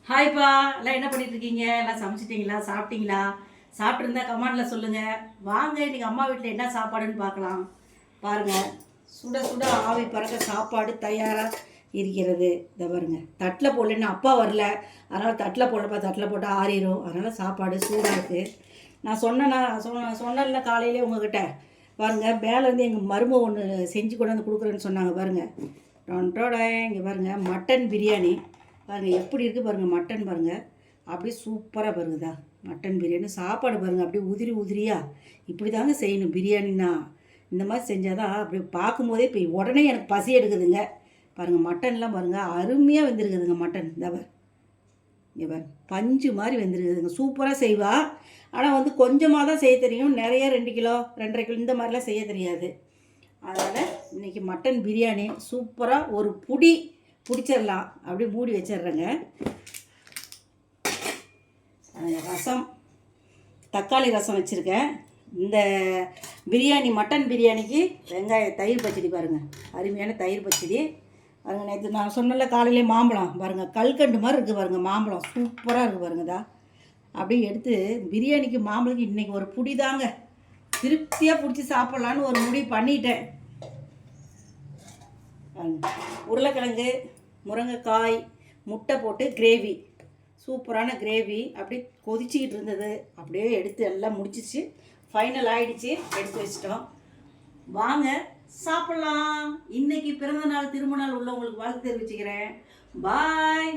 ஹாய்ப்பா, எல்லாம் என்ன பண்ணிட்டு இருக்கீங்க? எல்லாம் சமைச்சிட்டிங்களா? சாப்பிட்டீங்களா? சாப்பிட்ருந்தா கமெண்டில் சொல்லுங்கள். வாங்க இன்றைக்கி அம்மா வீட்டில் என்ன சாப்பாடுன்னு பார்க்கலாம். பாருங்கள், சுட சுட ஆவி பறக்க சாப்பாடு தயாராக இருக்கிறது. இதை பாருங்கள், தட்டில் போடலன்னு அப்பா வரல, அதனால் தட்டில் போடப்பா, தட்டில் போட்டால் ஆறிடும். அதனால் சாப்பாடு சூடாக இருக்குது. நான் சொன்னேன்ல காலையிலே உங்ககிட்ட. பாருங்கள், மேலேருந்து எங்கள் மருமக ஒன்று செஞ்சு கொண்டு வந்து கொடுக்குறேன்னு சொன்னாங்க. பாருங்கள், டொன்டோட இங்கே பாருங்கள், மட்டன் பிரியாணி பாருங்கள் எப்படி இருக்குது பாருங்கள். மட்டன் பாருங்கள், அப்படியே சூப்பராக பாருங்கதா மட்டன் பிரியாணி. சாப்பாடு பாருங்கள், அப்படியே உதிரி உதிரியாக. இப்படி தாங்க செய்யணும் பிரியாணின்னா. இந்த மாதிரி செஞ்சால் தான் அப்படி பார்க்கும்போதே இப்போ உடனே எனக்கு பசி எடுக்குதுங்க. பாருங்கள், மட்டன்லாம் பாருங்கள் அருமையாக வெந்திருக்குதுங்க. மட்டன் இங்கே பாருங்க, பஞ்சு மாதிரி வெந்திருக்குதுங்க. சூப்பராக செய்வா. ஆனால் வந்து கொஞ்சமாக தான் செய்ய தெரியும். நிறைய 2 கிலோ 2.5 கிலோ இந்த மாதிரிலாம் செய்ய தெரியாது. அதனால் இன்றைக்கி மட்டன் பிரியாணி சூப்பராக ஒரு பிடிச்சிடலாம். அப்படியே மூடி வச்சிட்றேங்க. ரசம், தக்காளி ரசம் வச்சுருக்கேன். இந்த பிரியாணி மட்டன் பிரியாணிக்கு தயிர் பச்சடி பாருங்கள், அருமையான தயிர் பச்சடி. பாருங்கள், நேற்று நான் சொன்னல காலையிலே மாம்பழம் பாருங்கள், கல்கண்டு மாதிரி இருக்குது பாருங்கள். மாம்பழம் சூப்பராக இருக்குது பாருங்கதா. அப்படியே எடுத்து பிரியாணிக்கு மாம்பழம் இன்றைக்கி ஒரு புடி தாங்க, திருப்தியாக பிடிச்சி சாப்பிட்லான்னு ஒரு முடிவு பண்ணிட்டேன். உருளைக்கிழங்கு, முருங்கைக்காய், முட்டை போட்டு கிரேவி, சூப்பரான கிரேவி. அப்படி கொதிச்சிக்கிட்டு இருந்தது, அப்படியே எடுத்து எல்லாம் முடிச்சிச்சு. ஃபைனல் ஆகிடுச்சு, எடுத்து வச்சிட்டோம். வாங்க சாப்பிட்லாம். இன்றைக்கி பிறந்த நாள் திருமண நாள் உள்ளவங்களுக்கு வாழ்த்து தெரிவிச்சுக்கிறேன். பாய்.